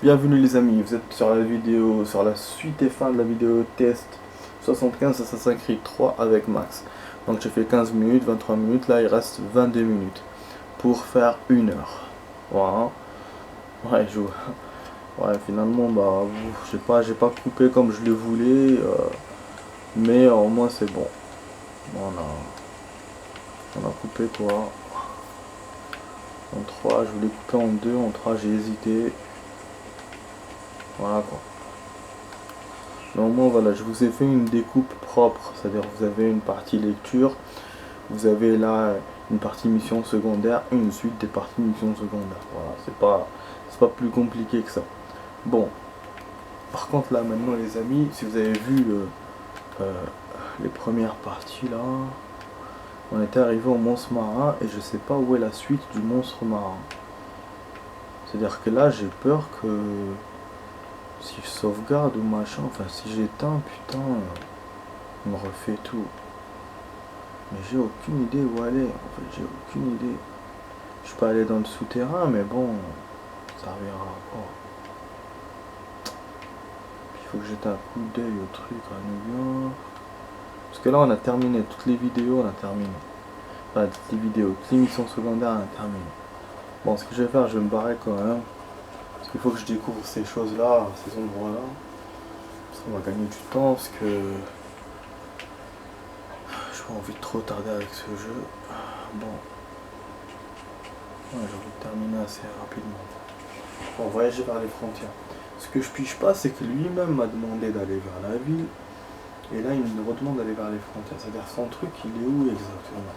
Bienvenue les amis, vous êtes sur la vidéo, sur la suite et fin de la vidéo test 75 Assassin's Creed 3 avec Max. Donc j'ai fait 15 minutes, 23 minutes, là il reste 22 minutes pour faire 1 heure. Voilà. Ouais, ouais, finalement, bah, j'ai pas coupé comme je le voulais, mais au moins c'est bon. On a coupé quoi en 3, je voulais couper en 2, en 3 j'ai hésité. Voilà quoi. Normalement, voilà, je vous ai fait une découpe propre, c'est-à-dire vous avez une partie lecture, vous avez là une partie mission secondaire et une suite des parties mission secondaires. Voilà, c'est pas plus compliqué que ça. Bon, par contre là maintenant les amis, si vous avez vu euh, les premières parties là, on était arrivé au monstre marin et je sais pas où est la suite du monstre marin. C'est-à-dire que là j'ai peur que si je sauvegarde ou machin, enfin si j'éteins, putain, il me refait tout. Mais j'ai aucune idée où aller. En fait, j'ai aucune idée. Je peux aller dans le souterrain, mais bon, ça reviendra pas. Il faut que jette un coup d'œil au truc à New York. Parce que là, on a terminé toutes les vidéos, on a terminé. Enfin, toutes les vidéos, toutes les missions secondaires, on a terminé. Bon, ce que je vais faire, je vais me barrer quand même. Parce qu'il faut que je découvre ces choses-là, ces endroits-là. Ça va gagner du temps, parce que j'ai pas envie de trop tarder avec ce jeu. Bon. Ouais, j'ai envie de terminer assez rapidement. Bon, voyager vers les frontières. Ce que je pige pas, c'est que lui-même m'a demandé d'aller vers la ville. Et là, il me redemande d'aller vers les frontières. C'est-à-dire son truc, il est où exactement?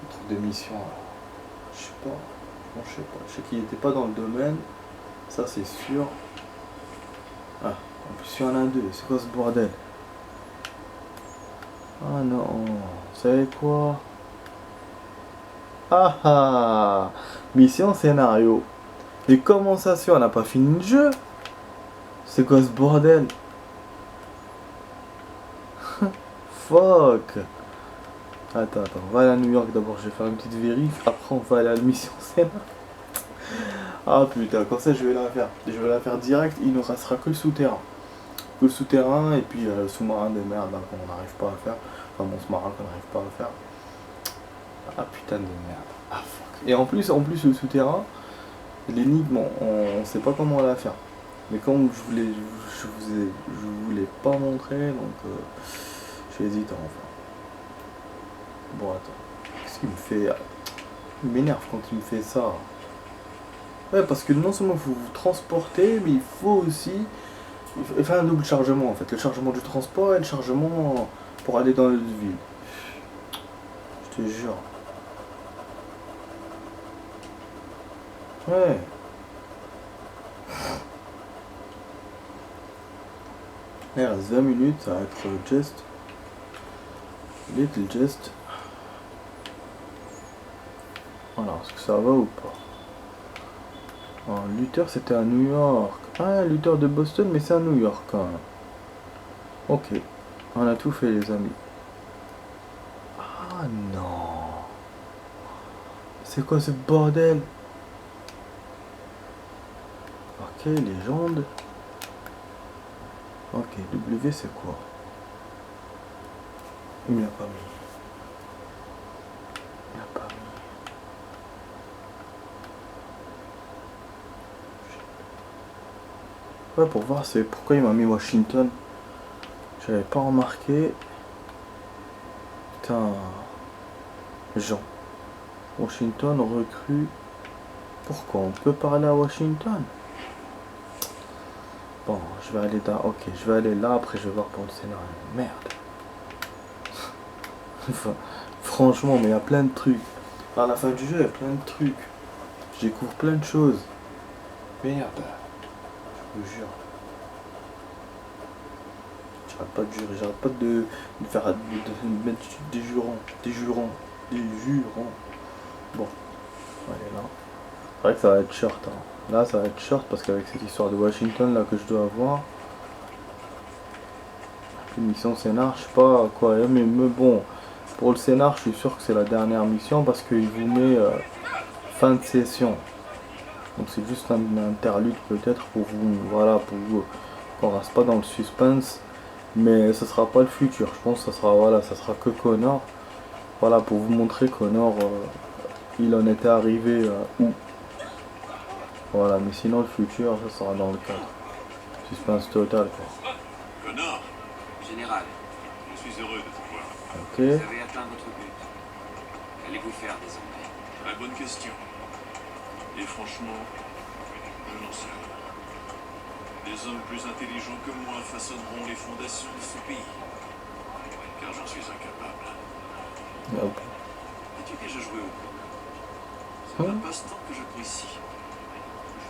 Le truc de mission, là. Je sais pas. Bon, je sais pas. Je sais qu'il était pas dans le domaine. Ça, c'est sûr. Ah, en plus, il y en a deux. C'est quoi ce bordel? Ah non. Vous savez quoi? Ah ah! Mission scénario. Et comment ça se fait? On n'a pas fini le jeu? C'est quoi ce bordel? Fuck! Attends, on va aller à New York d'abord, je vais faire une petite vérif, après on va aller à la mission scène. Ah putain, comme ça je vais la faire. Je vais la faire direct, il ne restera que le souterrain. Que le souterrain et puis le sous-marin de merde là qu'on n'arrive pas à faire. Enfin mon sous-marin qu'on n'arrive pas à faire. Ah putain de merde. Ah fuck. Et en plus le souterrain, l'énigme, on sait pas comment la faire. Mais comme je voulais pas montrer, donc j'ai hésité à en faire. Bon attends, qu'est-ce qu'il me fait? Il m'énerve quand il me fait ça. Ouais, parce que non seulement il faut vous transporter, mais il faut aussi faire un double chargement en fait. Le chargement du transport et le chargement pour aller dans l'autre ville. Je te jure. Ouais. Il reste 20 minutes, ça va être just. Little just. Voilà, est-ce que ça va ou pas? Oh, Luther c'était à New York. Ah, Luther de Boston, mais c'est à New York quand même. Ok, on a tout fait les amis. Ah non. C'est quoi ce bordel? Ok, légende. Ok, W c'est quoi? Il me l'a pas mis. Il l'a pas mis. Ouais, pour voir c'est pourquoi il m'a mis Washington. J'avais pas remarqué. Putain. Jean. Washington recrue. Pourquoi on peut parler à Washington? Bon, je vais aller là. Ok, je vais aller là. Après, je vais voir pour le scénario. Merde. Enfin, franchement, mais il y a plein de trucs. À la fin du jeu, il y a plein de trucs. Je découvre plein de choses. Merde. Je vous jure. J'arrête pas de jurer. J'arrête pas de faire de mettre des jurons. Des jurons. Des jurons. Bon. On va aller là. C'est vrai que ça va être short. Hein. Là, ça va être short parce qu'avec cette histoire de Washington là que je dois avoir. Une mission scénar, je sais pas quoi. Mais bon. Pour le scénar, je suis sûr que c'est la dernière mission parce qu'il vous met fin de session. Donc c'est juste un interlude peut-être pour vous, voilà, pour vous, qu'on reste pas dans le suspense. Mais ce sera pas le futur. Je pense que ça sera, voilà, ça sera que Connor. Voilà, pour vous montrer Connor, il en était arrivé où. Voilà, mais sinon le futur, ça sera dans le cadre. Suspense total, quoi. Connor, général, je suis heureux de vous voir. Ok. Vous avez atteint votre but. Qu'allez-vous faire désormais? Très bonne question. Et franchement, je n'en sais rien. Des hommes plus intelligents que moi façonneront les fondations de ce pays. Car j'en suis incapable. Hop. As-tu déjà joué au poker? C'est un passe-temps que j'apprécie.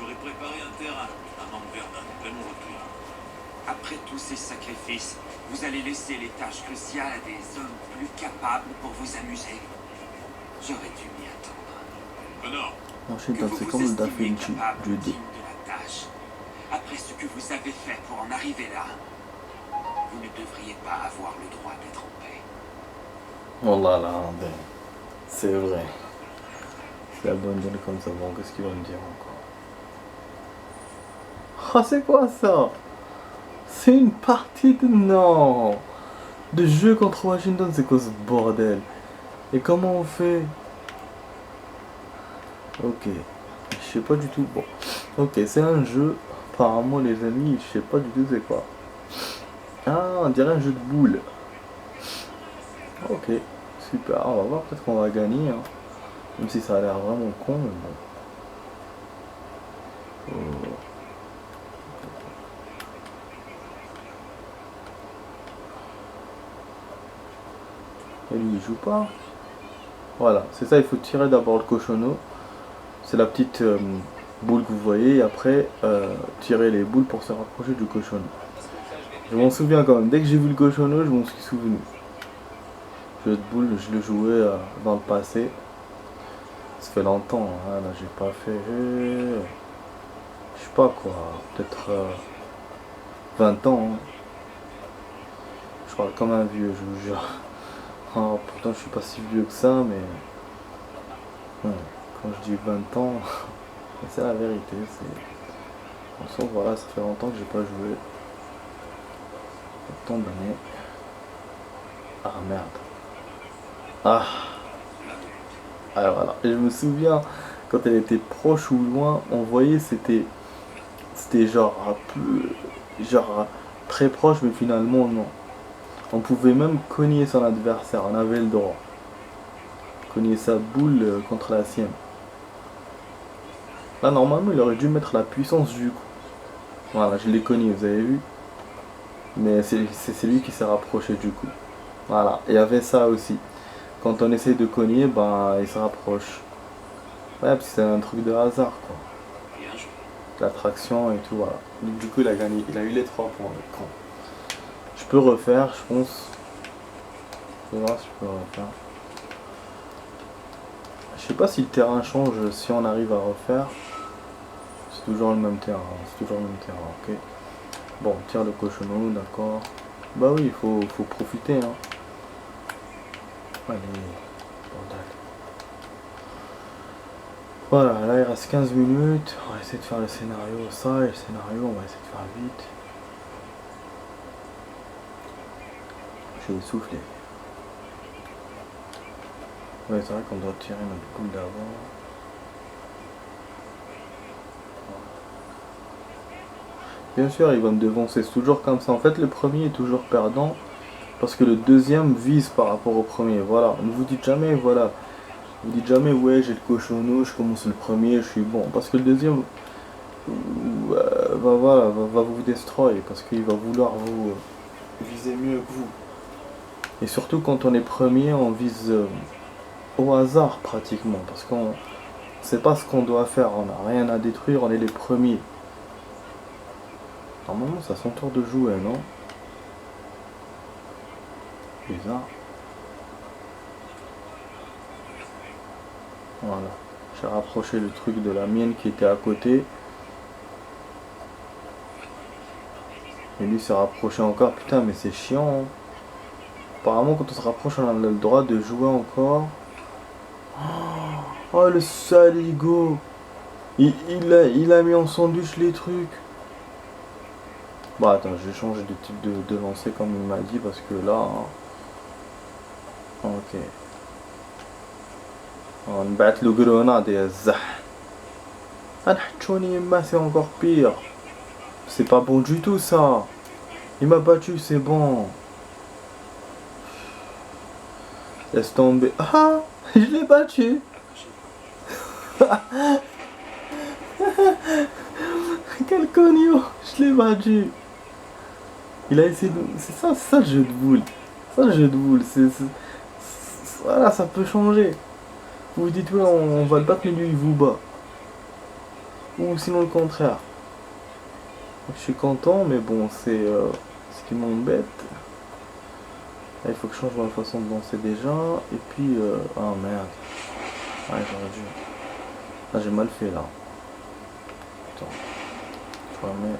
J'aurais préparé un terrain à Mount Vernon, dès mon retour. Après tous ces sacrifices, vous allez laisser les tâches cruciales à des hommes plus capables pour vous amuser. J'aurais dû m'y attendre. Connor, Ensuite, que vous c'est vous comme le Da estimiez Vinci, capable, du digne de la tâche. Après ce que vous avez fait pour en arriver là, vous ne devriez pas avoir le droit d'être en paix. Oh là là, ben, c'est vrai. C'est la bonne donne comme ça. Bon, qu'est-ce qu'il va me dire encore? Ah, c'est quoi ça? C'est une partie de... Non, de jeu contre Washington, c'est quoi ce bordel? Et comment on fait? Ok, je sais pas du tout. Bon, ok, c'est un jeu. Apparemment, les amis, je sais pas du tout c'est quoi. Ah, on dirait un jeu de boules. Ok, super. On va voir, peut-être qu'on va gagner. Hein. Même si ça a l'air vraiment con, mais bon. Oh. Et lui, il joue pas. Voilà, c'est ça, il faut tirer d'abord le cochonneau. C'est la petite boule que vous voyez. Et après, tirer les boules pour se rapprocher du cochonneau. Je m'en souviens quand même. Dès que j'ai vu le cochonneau, je m'en suis souvenu. Le jeu de boules, je le jouais dans le passé. Ça fait longtemps. Hein, là, j'ai pas fait... Je sais pas quoi. Peut-être 20 ans. Hein. Je parle comme un vieux, je vous jure. Oh, pourtant, je suis pas si vieux que ça, mais... Ouais, quand je dis 20 ans, c'est la vérité. En soi, voilà, ça fait longtemps que j'ai pas joué. Autant d'années. Ah merde. Ah. Alors voilà. Et je me souviens, quand elle était proche ou loin, on voyait c'était genre très proche, mais finalement non. On pouvait même cogner son adversaire, on avait le droit. Cogner sa boule contre la sienne. Là normalement il aurait dû mettre la puissance du coup. Voilà, je l'ai cogné, vous avez vu. Mais c'est lui qui s'est rapproché du coup. Voilà, il y avait ça aussi. Quand on essaye de cogner, ben il se rapproche. Ouais, parce que c'est un truc de hasard quoi. L'attraction et tout, voilà. Donc, du coup il a gagné, il a eu les 3 points. Je peux refaire, je pense. Je vais voir si je peux refaire. Je sais pas si le terrain change si on arrive à refaire. C'est toujours le même terrain, c'est toujours le même terrain, ok. Bon, on tire le cochonneau, d'accord. Bah oui, faut profiter, hein. Allez, bordel. Voilà, là il reste 15 minutes. On va essayer de faire le scénario, ça, et le scénario, on va essayer de faire vite. Je vais souffler. Ouais, c'est vrai qu'on doit tirer notre boule d'avant. Bien sûr, il va me devancer, c'est toujours comme ça. En fait, le premier est toujours perdant parce que le deuxième vise par rapport au premier. Voilà, ne vous dites jamais, voilà. Vous dites jamais, ouais, j'ai le cochonneau, je commence le premier, je suis bon. Parce que le deuxième va vous destroy parce qu'il va vouloir vous viser mieux que vous. Et surtout quand on est premier, on vise au hasard pratiquement parce qu'on sait pas ce qu'on doit faire, on n'a rien à détruire, on est les premiers. Normalement, c'est à son tour de jouer, non? Bizarre. Voilà. J'ai rapproché le truc de la mienne qui était à côté. Et lui s'est rapproché encore. Putain, mais c'est chiant. Hein. Apparemment, quand on se rapproche, on a le droit de jouer encore. Oh, le saligo. Il a mis en sandwich les trucs. Bon, attends, je vais changer de type de lancer comme il m'a dit parce que là. Ok. On bat le grenade et zah. C'est encore pire. C'est pas bon du tout ça. Il m'a battu, c'est bon. Laisse tomber. Ah, je l'ai battu. Quel cognon. Je l'ai battu. Il a essayé de... C'est ça le jeu de boule. Ça le jeu de boule. Voilà, ça peut changer. Vous vous dites, ouais, on va le battre, mais lui, il vous bat. Ou sinon le contraire. Je suis content, mais bon, c'est ce qui m'embête. Là, il faut que je change ma façon de lancer déjà. Et puis, ah merde. Ouais, j'aurais dû. Ah, j'ai mal fait là. Attends. Je remets.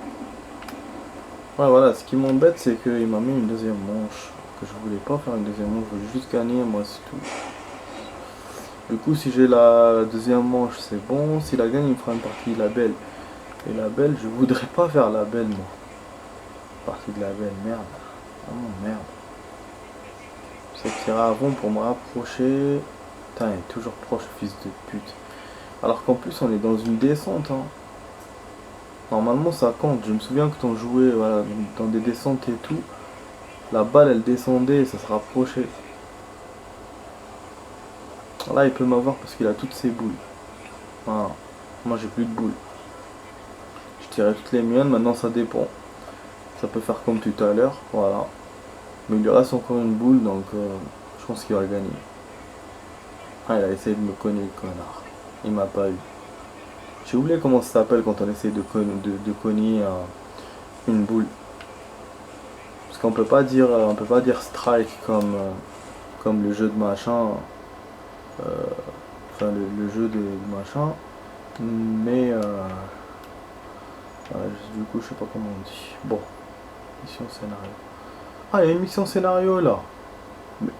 Ouais, voilà, ce qui m'embête, c'est qu'il m'a mis une deuxième manche. Que je voulais pas faire une deuxième manche, je voulais juste gagner, moi, c'est tout. Du coup, si j'ai la deuxième manche, c'est bon. Si la gagne, il me fera une partie de la belle. Et la belle, je voudrais pas faire la belle, moi. Partie de la belle, merde. Oh merde. C'est tiré avant pour me rapprocher. Putain, il est toujours proche, fils de pute. Alors qu'en plus, on est dans une descente. Hein. Normalement, ça compte. Je me souviens que quand on jouait voilà, dans des descentes et tout, la balle, elle descendait et ça se rapprochait. Là, il peut m'avoir parce qu'il a toutes ses boules. Voilà. Moi, j'ai plus de boules. Je tirais toutes les miennes. Maintenant, ça dépend. Ça peut faire comme tout à l'heure. Voilà. Mais il lui reste encore une boule, donc je pense qu'il va gagner. Ah, il a essayé de me cogner, le connard. Il m'a pas eu. J'ai oublié comment ça s'appelle quand on essaie de cogner une boule. Parce qu'on peut pas dire strike comme le jeu de machin. Enfin, le jeu de machin. Mais du coup, je sais pas comment on dit. Bon, mission scénario. Ah, il y a une mission scénario là. Mais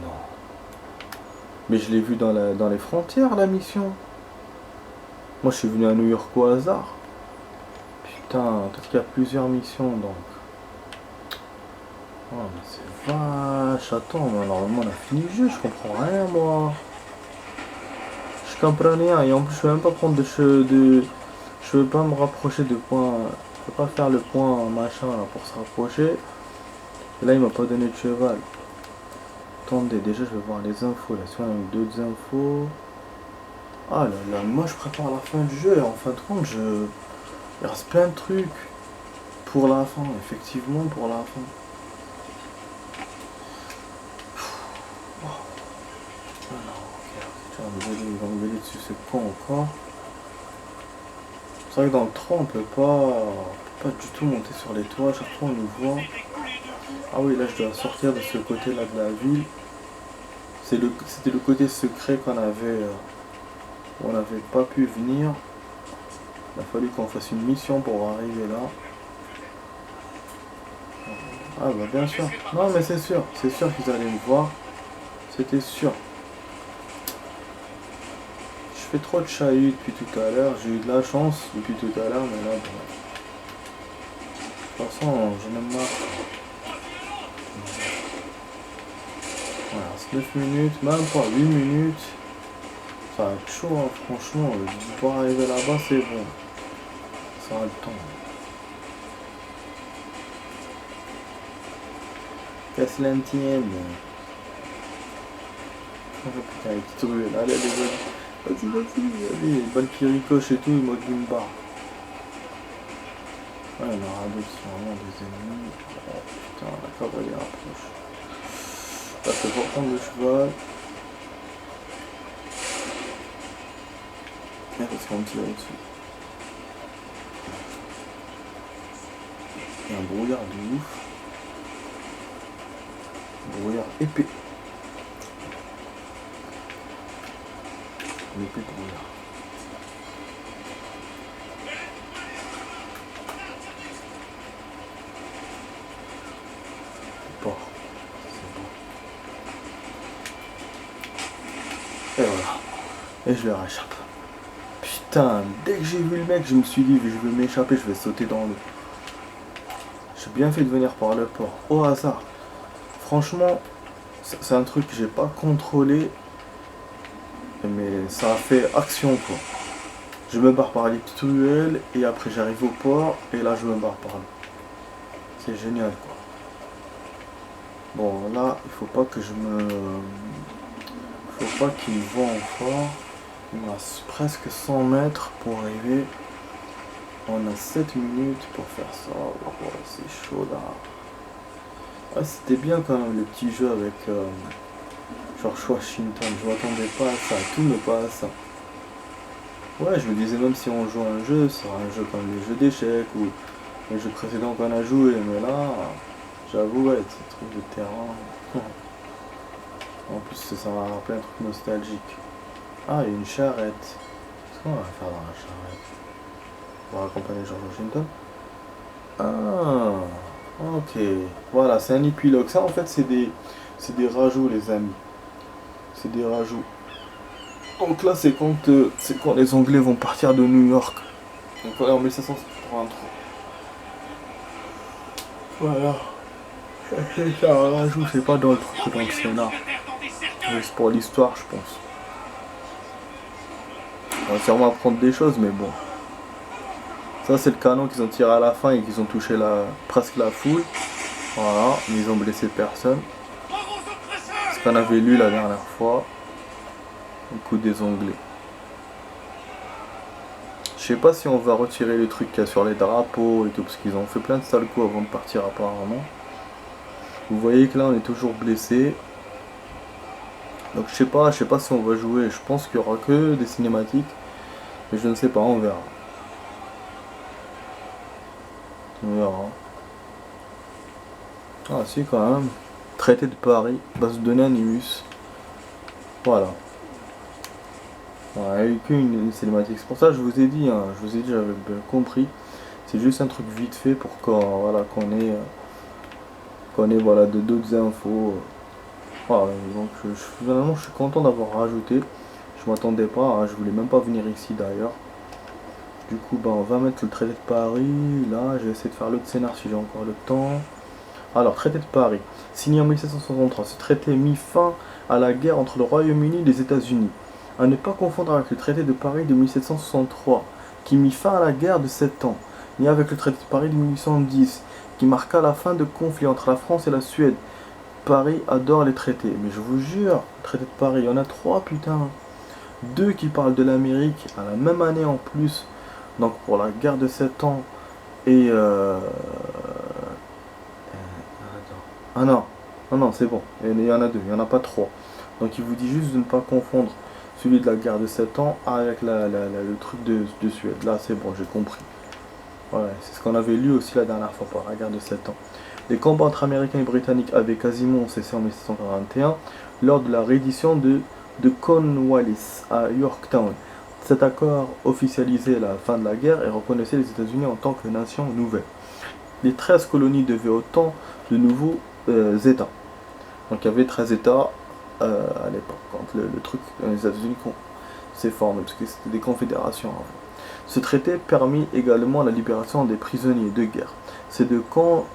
non. Mais je l'ai vu dans les frontières, la mission. Moi, je suis venu à New York au hasard. Putain, peut-être qu'il y a plusieurs missions, donc. Oh, mais c'est vache. Attends, mais normalement, on a fini le jeu. Je comprends rien, moi. Je comprends rien. Et en plus, je veux même pas prendre je veux pas me rapprocher de points. Je peux pas faire le point machin là, pour se rapprocher. Et là, il m'a pas donné de cheval. Attendez, déjà je vais voir les infos là, soit avec d'autres infos. Ah là là, moi je prépare la fin du jeu et en fin de compte il reste plein de trucs pour la fin, effectivement pour la fin. Alors, ok, il va engueuler dessus ce con encore. C'est vrai que dans le 3 on peut pas du tout monter sur les toits, à chaque fois on nous voit. Ah oui, là je dois sortir de ce côté là de la ville. C'était le côté secret qu'on avait, on n'avait pas pu venir. Il a fallu qu'on fasse une mission pour arriver là. Ah bah bien sûr. Non mais c'est sûr qu'ils allaient me voir. C'était sûr. Je fais trop de chahut depuis tout à l'heure. J'ai eu de la chance depuis tout à l'heure, mais là, bon. De toute façon, j'en ai marre. Voilà, c'est 9 minutes, même pas 8 minutes. Ça va être chaud, hein, franchement. Pour arriver là-bas, c'est bon. Ça va le temps. Casse l'intime. Oh putain, les petites ruelles. Allez, vas-y. Balle qui ricoche et tout, il mode d'une barre. Ouais, on aura d'autres, vraiment des ennemis. Oh putain, la cavalerie approche. Là, c'est pour prendre le cheval. Merde, parce qu'on tire au-dessus. Il y a un brouillard de ouf. Un brouillard épais. Un épais brouillard. Port. C'est bon. Et voilà. Et je leur échappe. Putain. Putain, dès que j'ai vu le mec, je me suis dit, je vais m'échapper, je vais sauter dans l'eau. J'ai bien fait de venir par le port, au hasard. Franchement, c'est un truc que j'ai pas contrôlé, mais ça a fait action quoi. Je me barre par les petites ruelles, et après j'arrive au port, et là je me barre par là. C'est génial quoi. Bon là, il faut pas que je me... Faut pas qu'il vente fort. Il me reste presque 100 mètres pour arriver. On a 7 minutes pour faire ça. Oh, c'est chaud là. Ah, c'était bien quand même le petit jeu avec George Washington. Je m'attendais pas à ça, tout mais pas à ça. Ouais, je me disais même si on joue à un jeu, ce sera un jeu comme les jeux d'échecs ou les jeux précédents qu'on a joué. Mais là, j'avoue, ouais, ces trucs de terrain. En plus, ça m'a rappelé un truc nostalgique. Ah, il y a une charrette. Qu'est-ce qu'on va faire dans la charrette? On va accompagner George Washington. Ah, ok. Voilà, c'est un épilogue. Ça, en fait, c'est des rajouts, les amis. C'est des rajouts. Donc là, c'est quand les Anglais vont partir de New York. Donc voilà, en 1783. Voilà. C'est un rajout, c'est pas dans le truc, dans le scénar. C'est pour l'histoire, je pense. On va sûrement apprendre des choses, mais bon. Ça, c'est le canon qu'ils ont tiré à la fin et qu'ils ont touché presque la foule. Voilà, mais ils ont blessé personne. Ce qu'on avait lu la dernière fois. Le coup des Anglais. Je sais pas si on va retirer les trucs qu'il y a sur les drapeaux et tout, parce qu'ils ont fait plein de sales coups avant de partir apparemment. Vous voyez que là on est toujours blessé. Donc je sais pas si on va jouer. Je pense qu'il y aura que des cinématiques. Mais je ne sais pas, on verra. On verra. Ah si quand même. Traité de Paris, base de données Animus. Voilà. Ouais, il n'y a eu qu'une cinématique. C'est pour ça que je vous ai dit, j'avais bien compris. C'est juste un truc vite fait pour qu'on ait voilà, d'autres infos. Voilà, donc finalement je suis content d'avoir rajouté. Je m'attendais pas, hein, je voulais même pas venir ici d'ailleurs. Du coup bah, on va mettre le traité de Paris. Là je vais essayer de faire l'autre scénar si j'ai encore le temps. Alors traité de Paris, signé en 1763, ce traité mit fin à la guerre entre le Royaume-Uni et les États-Unis. À ne pas confondre avec le traité de Paris de 1763, qui mit fin à la guerre de 7 ans, ni avec le traité de Paris de 1810, qui marqua la fin de conflit entre la France et la Suède. Paris adore les traités, mais je vous jure, le traité de Paris, il y en a 3 putain. 2 qui parlent de l'Amérique à la même année en plus, donc pour la guerre de 7 ans, et ah non, non, c'est bon, il y en a 2, il n'y en a pas 3. Donc il vous dit juste de ne pas confondre celui de la guerre de 7 ans avec le truc de Suède. Là c'est bon, j'ai compris. Ouais, c'est ce qu'on avait lu aussi la dernière fois pour la guerre de 7 ans. Les combats entre Américains et Britanniques avaient quasiment cessé en 1741 lors de la reddition de Cornwallis à Yorktown. Cet accord officialisait la fin de la guerre et reconnaissait les États-Unis en tant que nation nouvelle. Les 13 colonies devaient autant de nouveaux États. Donc il y avait 13 États à l'époque, quand le truc, les États-Unis s'est formé, parce que c'était des confédérations avant. Ce traité permit également la libération des prisonniers de guerre. Ces deux camps,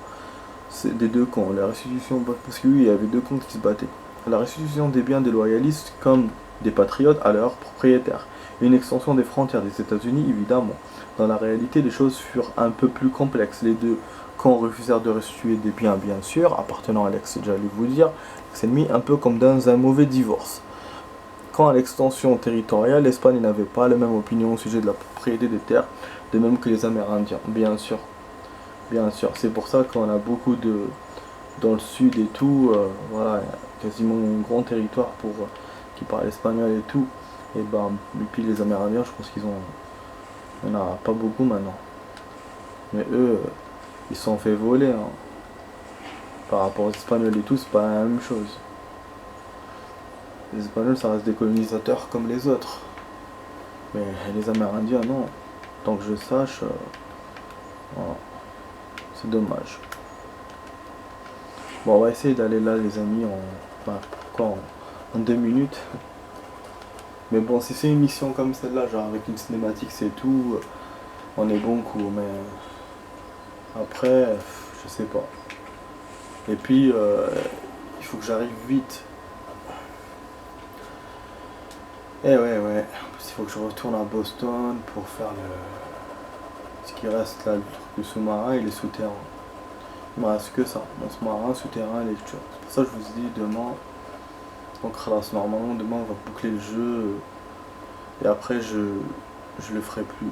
c'est des deux camps, la restitution, parce que oui, il y avait deux camps qui se battaient. La restitution des biens des loyalistes comme des patriotes à leurs propriétaires. Une extension des frontières des États-Unis, évidemment. Dans la réalité, les choses furent un peu plus complexes. Les deux camps refusèrent de restituer des biens, bien sûr, appartenant à l'ex, j'allais vous dire, l'ex-ennemi, un peu comme dans un mauvais divorce. Quant à l'extension territoriale, l'Espagne n'avait pas la même opinion au sujet de la propriété des terres, de même que les Amérindiens, bien sûr. Bien sûr, c'est pour ça qu'on a beaucoup de... Dans le sud et tout, voilà, quasiment un grand territoire pour qui parle espagnol et tout. Et puis les Amérindiens, je pense qu'ils ont... Il n'y en a pas beaucoup maintenant. Mais eux, ils se sont fait voler. Hein. Par rapport aux Espagnols et tout, c'est pas la même chose. Les Espagnols, ça reste des colonisateurs comme les autres. Mais les Amérindiens, non. Tant que je sache, voilà. C'est dommage. Bon, on va essayer d'aller là, les amis, en 2 minutes. Mais bon, si c'est une mission comme celle-là, genre avec une cinématique, c'est tout, on est bon coup, mais après, je sais pas. Et puis, il faut que j'arrive vite. Et ouais. En plus, il faut que je retourne à Boston pour faire ce qui reste là, le truc du sous-marin et les souterrains. Il me reste que ça, mon sous-marin, souterrain et lecture. C'est pour ça que je vous dis demain. Donc normalement demain on va boucler le jeu. Et après je le ferai plus.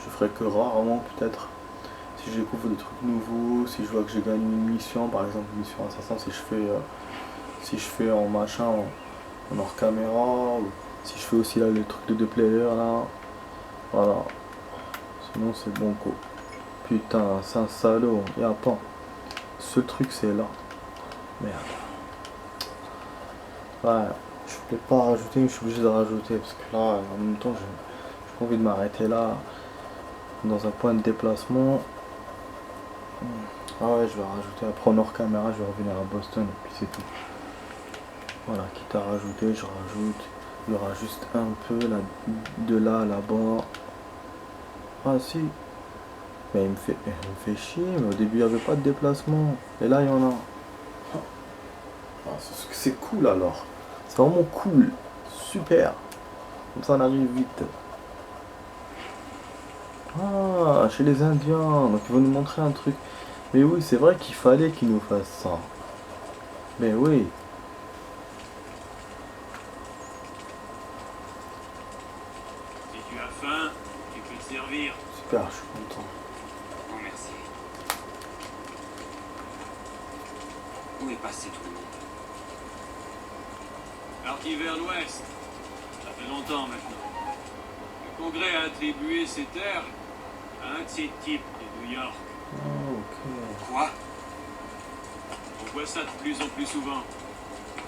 Je ferai que rarement peut-être. Si je découvre des trucs nouveaux, si je vois que j'ai gagné une mission, par exemple une mission assassin, si je fais en machin en hors caméra, ou si je fais aussi là le truc de 2 players là. Voilà. Sinon c'est bon quoi. Putain, c'est un salaud, y'a pas. Ce truc c'est là. Merde. Ouais, je voulais pas rajouter mais je suis obligé de rajouter parce que là en même temps j'ai pas envie de m'arrêter là dans un point de déplacement. Ah ouais, je vais rajouter après en hors caméra, je vais revenir à Boston et puis c'est tout. Voilà, quitte à rajouter, je rajoute. Il y aura juste un peu là, de là là-bas. Ah si. Mais il me fait chier, mais au début il n'y avait pas de déplacement. Et là il y en a. Ah, c'est cool alors. C'est vraiment cool. Super. Comme ça on arrive vite. Ah, chez les Indiens. Donc ils vont nous montrer un truc. Mais oui, c'est vrai qu'il fallait qu'ils nous fassent ça. Mais oui. Si tu as faim, tu peux te servir. Super, je suis content. Non, merci. Où est passé tout le monde? Parti vers l'ouest. Ça fait longtemps maintenant. Le Congrès a attribué ces terres à un de ces types de New York. Ah, ok. Quoi? On voit ça de plus en plus souvent.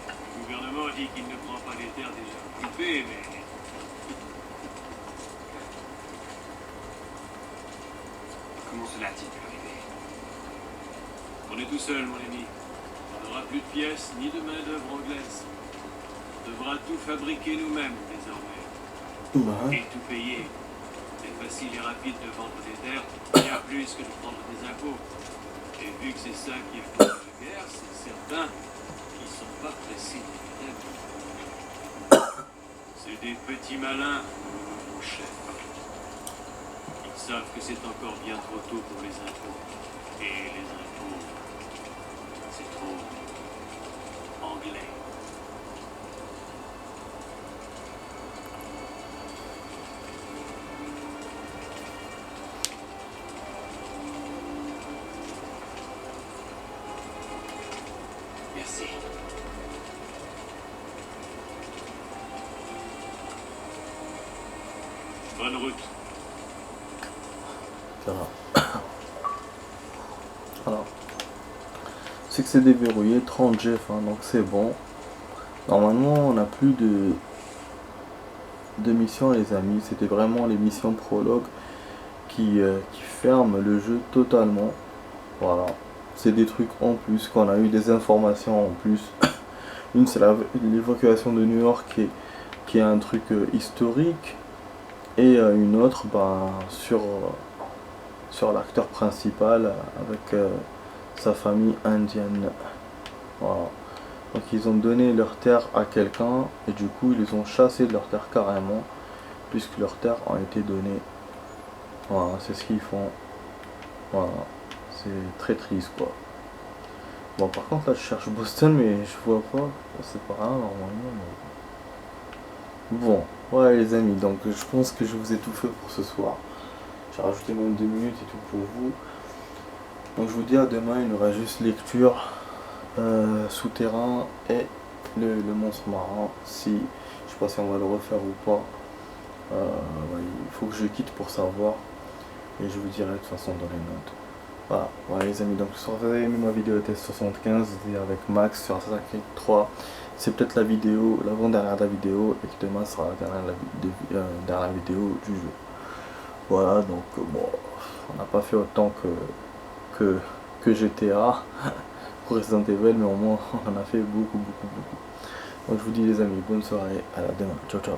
Le gouvernement dit qu'il ne prend pas les terres déjà occupées, mais... Comment cela a-t-il pu arriver? On est tout seul, mon ami. On n'aura plus de pièces ni de main-d'œuvre anglaise. On devra tout fabriquer nous-mêmes désormais. Ouais. Et tout payer. C'est facile et rapide de vendre des terres, bien plus que de prendre des impôts. Et vu que c'est ça qui est fait la guerre, c'est certain qu'ils ne sont pas pressés de faire. C'est des petits malins, mon chef. Ils savent que c'est encore bien trop tôt pour les impôts. Et les impôts, c'est trop anglais. Merci. Bonne route. Voilà. Voilà. C'est que c'est déverrouillé, 30 Jeff, hein, donc c'est bon. Normalement, on n'a plus de missions, les amis. C'était vraiment les missions prologue qui ferment le jeu totalement. Voilà. C'est des trucs en plus, qu'on a eu des informations en plus. Une, c'est l'évacuation de New York qui est un truc historique. Et une autre, sur l'acteur principal avec sa famille indienne. Voilà. Donc ils ont donné leur terre à quelqu'un et du coup ils les ont chassés de leur terre carrément puisque leurs terres ont été données. Voilà, c'est ce qu'ils font. Voilà, c'est très triste quoi. Bon par contre là je cherche Boston mais je vois pas, c'est pas grave normalement. Mais... Bon, ouais les amis, donc je pense que je vous ai tout fait pour ce soir. J'ai rajouté même 2 minutes et tout pour vous. Donc je vous dis à demain, il y aura juste lecture, souterrain et le monstre marin. Si, je sais pas si on va le refaire ou pas. Ouais, il faut que je quitte pour savoir. Et je vous dirai de toute façon dans les notes. Voilà les amis, donc si vous avez aimé ma vidéo test 75 avec Max sur Assassin's Creed 3, c'est peut-être la vidéo, l'avant-dernière de la vidéo, et que demain sera la dernière vidéo du jeu. Voilà, donc bon, on n'a pas fait autant que GTA pour Resident Evil, mais au moins on en a fait beaucoup. Donc je vous dis les amis, bonne soirée, à la demain, ciao ciao.